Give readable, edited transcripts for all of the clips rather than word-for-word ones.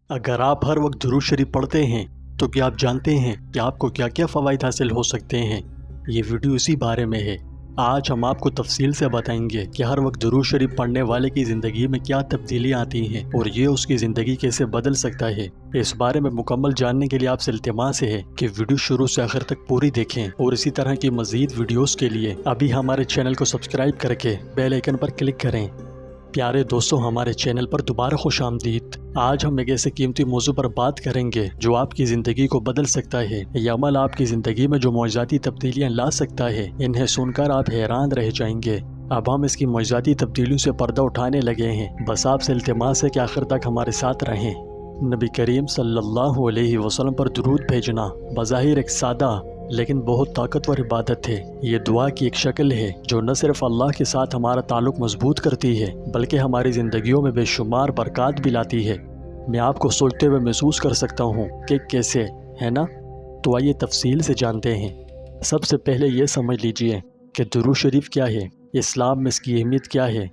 اگر آپ ہر وقت درود شریف پڑھتے ہیں تو کیا آپ جانتے ہیں کہ آپ کو کیا کیا فوائد حاصل ہو سکتے ہیں؟ یہ ویڈیو اسی بارے میں ہے۔ آج ہم آپ کو تفصیل سے بتائیں گے کہ ہر وقت درود شریف پڑھنے والے کی زندگی میں کیا تبدیلیاں آتی ہیں اور یہ اس کی زندگی کیسے بدل سکتا ہے۔ اس بارے میں مکمل جاننے کے لیے آپ سے التماس ہے کہ ویڈیو شروع سے آخر تک پوری دیکھیں، اور اسی طرح کی مزید ویڈیوز کے لیے ابھی ہمارے چینل کو سبسکرائب کر کے بیل آئیکن پر کلک کریں۔ پیارے دوستوں، ہمارے چینل پر دوبارہ خوش آمدید۔ آج ہم ایک ایسے قیمتی موضوع پر بات کریں گے جو آپ کی زندگی کو بدل سکتا ہے۔ یہ عمل آپ کی زندگی میں جو معجزاتی تبدیلیاں لا سکتا ہے، انہیں سن کر آپ حیران رہ جائیں گے۔ اب ہم اس کی معجزاتی تبدیلیوں سے پردہ اٹھانے لگے ہیں۔ بس آپ سے التماس ہے کہ آخر تک ہمارے ساتھ رہیں۔ نبی کریم صلی اللہ علیہ وسلم پر درود بھیجنا بظاہر ایک سادہ لیکن بہت طاقتور عبادت ہے۔ یہ دعا کی ایک شکل ہے جو نہ صرف اللہ کے ساتھ ہمارا تعلق مضبوط کرتی ہے بلکہ ہماری زندگیوں میں بے شمار برکات بھی لاتی ہے۔ میں آپ کو سوچتے ہوئے محسوس کر سکتا ہوں کہ کیسے، ہے نا؟ تو آئیے تفصیل سے جانتے ہیں۔ سب سے پہلے یہ سمجھ لیجئے کہ درود شریف کیا ہے، اسلام میں اس کی اہمیت کیا ہے۔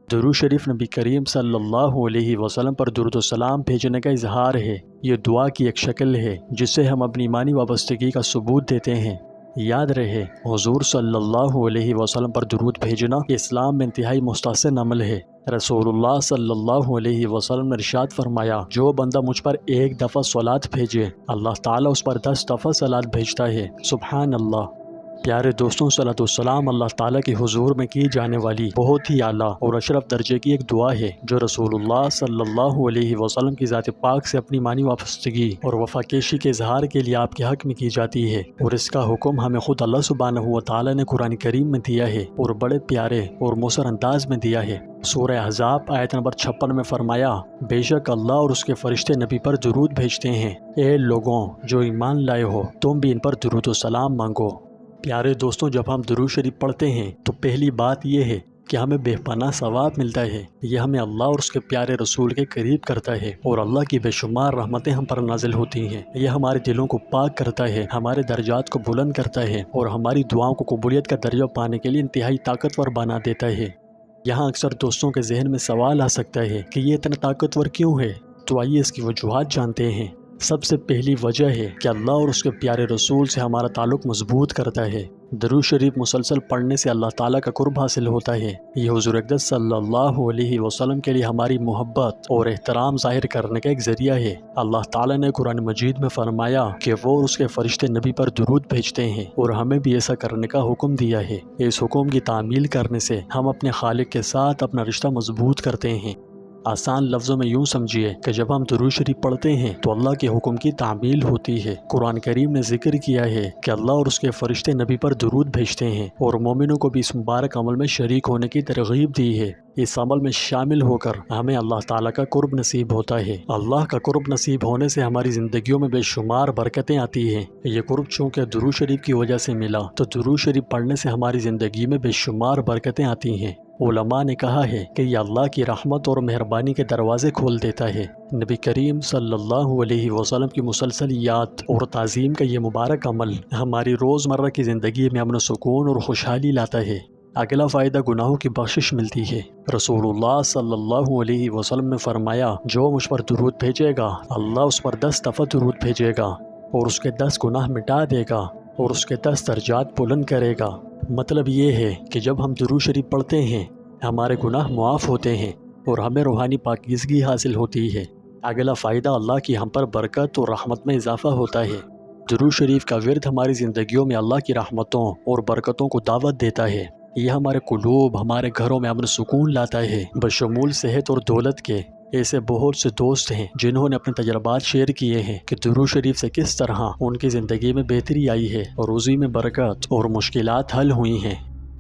درود شریف نبی کریم صلی اللہ علیہ وسلم پر درود و سلام بھیجنے کا اظہار ہے۔ یہ دعا کی ایک شکل ہے جس سے ہم اپنی ایمانی وابستگی کا ثبوت دیتے ہیں۔ یاد رہے، حضور صلی اللہ علیہ وسلم پر درود بھیجنا اسلام میں انتہائی مستحسن عمل ہے۔ رسول اللہ صلی اللہ علیہ وسلم نے ارشاد فرمایا، جو بندہ مجھ پر ایک دفعہ صلوات بھیجے، اللہ تعالیٰ اس پر 10 دفعہ صلوات بھیجتا ہے۔ سبحان اللہ۔ پیارے دوستوں، صلاۃ والسلام اللہ تعالیٰ کے حضور میں کی جانے والی بہت ہی اعلیٰ اور اشرف درجے کی ایک دعا ہے جو رسول اللہ صلی اللہ علیہ وسلم کی ذات پاک سے اپنی ایمانی وابستگی اور وفاکیشی کے اظہار کے لیے آپ کے حق میں کی جاتی ہے، اور اس کا حکم ہمیں خود اللہ سبحانہ و تعالیٰ نے قرآن کریم میں دیا ہے اور بڑے پیارے اور مؤثر انداز میں دیا ہے۔ سورہ احزاب آیت نمبر 56 میں فرمایا، بے شک اللہ اور اس کے فرشتے نبی پر درود بھیجتے ہیں۔ اے لوگوں جو ایمان لائے ہو، تم بھی ان پر درود و سلام مانگو۔ پیارے دوستوں، جب ہم درود شریف پڑھتے ہیں تو پہلی بات یہ ہے کہ ہمیں بے پناہ ثواب ملتا ہے۔ یہ ہمیں اللہ اور اس کے پیارے رسول کے قریب کرتا ہے، اور اللہ کی بے شمار رحمتیں ہم پر نازل ہوتی ہیں۔ یہ ہمارے دلوں کو پاک کرتا ہے، ہمارے درجات کو بلند کرتا ہے، اور ہماری دعاؤں کو قبولیت کا درجہ پانے کے لیے انتہائی طاقتور بنا دیتا ہے۔ یہاں اکثر دوستوں کے ذہن میں سوال آ سکتا ہے کہ یہ اتنا طاقتور کیوں ہے؟ تو آئیے اس کی وجوہات جانتے ہیں۔ سب سے پہلی وجہ ہے کہ اللہ اور اس کے پیارے رسول سے ہمارا تعلق مضبوط کرتا ہے۔ درود شریف مسلسل پڑھنے سے اللہ تعالیٰ کا قرب حاصل ہوتا ہے۔ یہ حضور اقدس صلی اللہ علیہ وسلم کے لیے ہماری محبت اور احترام ظاہر کرنے کا ایک ذریعہ ہے۔ اللہ تعالیٰ نے قرآن مجید میں فرمایا کہ وہ اور اس کے فرشتے نبی پر درود بھیجتے ہیں، اور ہمیں بھی ایسا کرنے کا حکم دیا ہے۔ اس حکم کی تعمیل کرنے سے ہم اپنے خالق کے ساتھ اپنا رشتہ مضبوط کرتے ہیں۔ آسان لفظوں میں یوں سمجھیے کہ جب ہم درود شریف پڑھتے ہیں تو اللہ کے حکم کی تعمیل ہوتی ہے۔ قرآن کریم نے ذکر کیا ہے کہ اللہ اور اس کے فرشتے نبی پر درود بھیجتے ہیں، اور مومنوں کو بھی اس مبارک عمل میں شریک ہونے کی ترغیب دی ہے۔ اس عمل میں شامل ہو کر ہمیں اللہ تعالیٰ کا قرب نصیب ہوتا ہے۔ اللہ کا قرب نصیب ہونے سے ہماری زندگیوں میں بے شمار برکتیں آتی ہیں۔ یہ قرب چونکہ درود شریف کی وجہ سے ملا، تو درود شریف پڑھنے سے ہماری زندگی میں بے شمار برکتیں آتی ہیں۔ علماء نے کہا ہے کہ یہ اللہ کی رحمت اور مہربانی کے دروازے کھول دیتا ہے۔ نبی کریم صلی اللہ علیہ وسلم کی مسلسل یاد اور تعظیم کا یہ مبارک عمل ہماری روزمرہ کی زندگی میں امن و سکون اور خوشحالی لاتا ہے۔ اگلا فائدہ گناہوں کی بخشش ملتی ہے۔ رسول اللہ صلی اللہ علیہ وسلم نے فرمایا، جو مجھ پر درود بھیجے گا، اللہ اس پر 10 دفعہ درود بھیجے گا، اور اس کے 10 گناہ مٹا دے گا، اور اس کے 10 درجات بلند کرے گا۔ مطلب یہ ہے کہ جب ہم درود شریف پڑھتے ہیں، ہمارے گناہ معاف ہوتے ہیں اور ہمیں روحانی پاکیزگی حاصل ہوتی ہے۔ اگلا فائدہ اللہ کی ہم پر برکت اور رحمت میں اضافہ ہوتا ہے۔ درود شریف کا ورد ہماری زندگیوں میں اللہ کی رحمتوں اور برکتوں کو دعوت دیتا ہے۔ یہ ہمارے قلوب، ہمارے گھروں میں امن سکون لاتا ہے۔ بشمول صحت اور دولت کے ایسے بہت سے دوست ہیں جنہوں نے اپنے تجربات شیئر کیے ہیں کہ درود شریف سے کس طرح ان کی زندگی میں بہتری آئی ہے، اور روزی میں برکت اور مشکلات حل ہوئی ہیں۔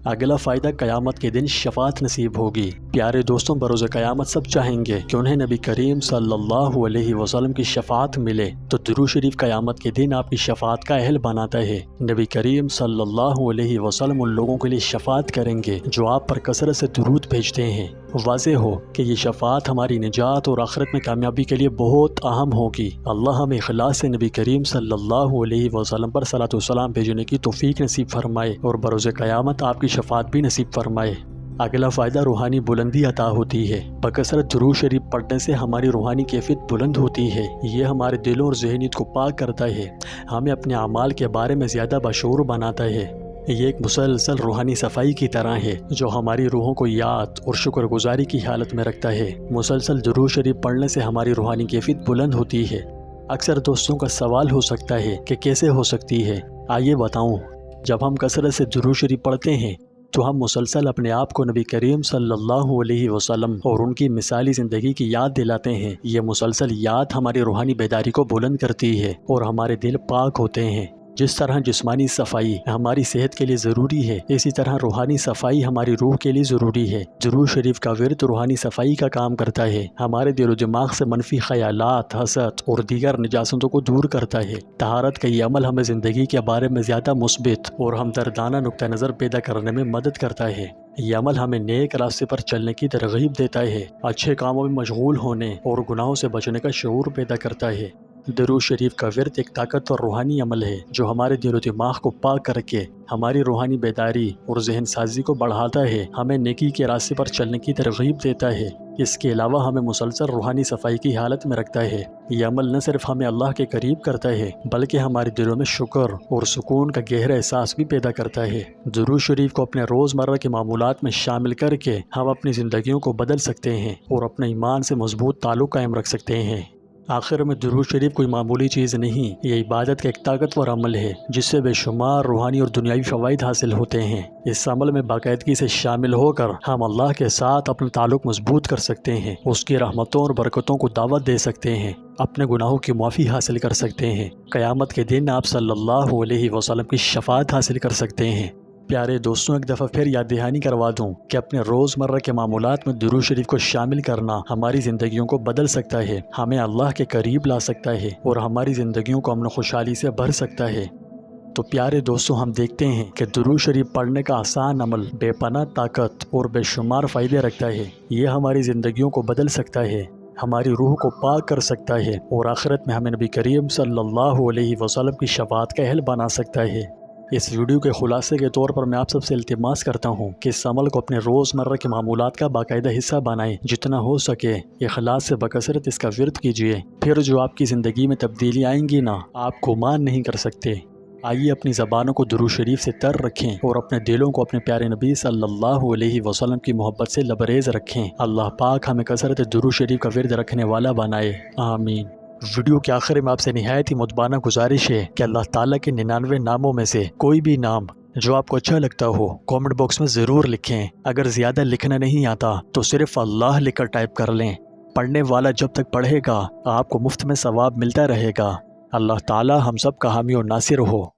اگلا فائدہ قیامت کے دن شفاعت نصیب ہوگی۔ پیارے دوستوں، بروز قیامت سب چاہیں گے کہ انہیں نبی کریم صلی اللہ علیہ وسلم کی شفاعت ملے، تو درود شریف قیامت کے دن آپ کی شفاعت کا اہل بناتا ہے۔ نبی کریم صلی اللہ علیہ وسلم ان لوگوں کے لیے شفاعت کریں گے جو آپ پر کثرت سے درود بھیجتے ہیں۔ واضح ہو کہ یہ شفاعت ہماری نجات اور آخرت میں کامیابی کے لیے بہت اہم ہوگی۔ اللہ ہمیں اخلاص سے نبی کریم صلی اللہ علیہ وسلم پر صلاۃ و سلام بھیجنے کی توفیق نصیب فرمائے، اور بروز قیامت آپ کی شفاعت بھی نصیب فرمائے۔ اگلا فائدہ روحانی بلندی عطا ہوتی ہے۔ بکثرت درود شریف پڑھنے سے ہماری روحانی کیفیت بلند ہوتی ہے۔ یہ ہمارے دلوں اور ذہنیت کو پاک کرتا ہے، ہمیں اپنے اعمال کے بارے میں زیادہ بشعور بناتا ہے۔ یہ ایک مسلسل روحانی صفائی کی طرح ہے جو ہماری روحوں کو یاد اور شکر گزاری کی حالت میں رکھتا ہے۔ مسلسل درود شریف پڑھنے سے ہماری روحانی کیفیت بلند ہوتی ہے۔ اکثر دوستوں کا سوال ہو سکتا ہے کہ کیسے ہو سکتی ہے؟ آئیے بتاؤں۔ جب ہم کثرت سے درود شریف پڑھتے ہیں تو ہم مسلسل اپنے آپ کو نبی کریم صلی اللہ علیہ وسلم اور ان کی مثالی زندگی کی یاد دلاتے ہیں۔ یہ مسلسل یاد ہماری روحانی بیداری کو بلند کرتی ہے اور ہمارے دل پاک ہوتے ہیں۔ جس طرح جسمانی صفائی ہماری صحت کے لیے ضروری ہے، اسی طرح روحانی صفائی ہماری روح کے لیے ضروری ہے۔ درود شریف کا ورد روحانی صفائی کا کام کرتا ہے، ہمارے دل و دماغ سے منفی خیالات، حسد اور دیگر نجاستوں کو دور کرتا ہے۔ طہارت کا یہ عمل ہمیں زندگی کے بارے میں زیادہ مثبت اور ہمدردانہ نقطہ نظر پیدا کرنے میں مدد کرتا ہے۔ یہ عمل ہمیں نیک راستے پر چلنے کی ترغیب دیتا ہے، اچھے کاموں میں مشغول ہونے اور گناہوں سے بچنے کا شعور پیدا کرتا ہے۔ درود شریف کا ورد ایک طاقتور روحانی عمل ہے جو ہمارے دل و دماغ کو پاک کر کے ہماری روحانی بیداری اور ذہن سازی کو بڑھاتا ہے، ہمیں نیکی کے راستے پر چلنے کی ترغیب دیتا ہے۔ اس کے علاوہ ہمیں مسلسل روحانی صفائی کی حالت میں رکھتا ہے۔ یہ عمل نہ صرف ہمیں اللہ کے قریب کرتا ہے بلکہ ہمارے دلوں میں شکر اور سکون کا گہرا احساس بھی پیدا کرتا ہے۔ درود شریف کو اپنے روزمرہ کے معمولات میں شامل کر کے ہم اپنی زندگیوں کو بدل سکتے ہیں اور اپنے ایمان سے مضبوط تعلق قائم رکھ سکتے ہیں۔ آخر میں درود شریف کوئی معمولی چیز نہیں، یہ عبادت کا ایک طاقتور عمل ہے جس سے بے شمار روحانی اور دنیاوی فوائد حاصل ہوتے ہیں۔ اس عمل میں باقاعدگی سے شامل ہو کر ہم اللہ کے ساتھ اپنا تعلق مضبوط کر سکتے ہیں، اس کی رحمتوں اور برکتوں کو دعوت دے سکتے ہیں، اپنے گناہوں کی معافی حاصل کر سکتے ہیں، قیامت کے دن آپ صلی اللہ علیہ وسلم کی شفاعت حاصل کر سکتے ہیں۔ پیارے دوستوں، ایک دفعہ پھر یاد دہانی کروا دوں کہ اپنے روزمرہ کے معمولات میں درود شریف کو شامل کرنا ہماری زندگیوں کو بدل سکتا ہے، ہمیں اللہ کے قریب لا سکتا ہے اور ہماری زندگیوں کو امن و خوشحالی سے بھر سکتا ہے۔ تو پیارے دوستوں، ہم دیکھتے ہیں کہ درود شریف پڑھنے کا آسان عمل بے پناہ طاقت اور بے شمار فائدے رکھتا ہے۔ یہ ہماری زندگیوں کو بدل سکتا ہے، ہماری روح کو پاک کر سکتا ہے اور آخرت میں ہمیں نبی کریم صلی اللہ علیہ وسلم کی شفاعت کا اہل بنا سکتا ہے۔ اس ویڈیو کے خلاصے کے طور پر میں آپ سب سے التماس کرتا ہوں کہ اس عمل کو اپنے روزمرہ کے معمولات کا باقاعدہ حصہ بنائیں، جتنا ہو سکے اخلاص سے بکثرت اس کا ورد کیجیے، پھر جو آپ کی زندگی میں تبدیلی آئیں گی نا، آپ گمان نہیں کر سکتے۔ آئیے اپنی زبانوں کو درود شریف سے تر رکھیں اور اپنے دلوں کو اپنے پیارے نبی صلی اللہ علیہ وسلم کی محبت سے لبریز رکھیں۔ اللہ پاک ہمیں کثرت درود شریف کا ورد رکھنے والا بنائے، آمین۔ ویڈیو کے آخر میں آپ سے نہایت ہی مدبانہ گزارش ہے کہ اللہ تعالیٰ کے 99 ناموں میں سے کوئی بھی نام جو آپ کو اچھا لگتا ہو کامنٹ باکس میں ضرور لکھیں۔ اگر زیادہ لکھنا نہیں آتا تو صرف اللہ لکھ کر ٹائپ کر لیں، پڑھنے والا جب تک پڑھے گا آپ کو مفت میں ثواب ملتا رہے گا۔ اللہ تعالیٰ ہم سب کا حامی و ناصر ہو۔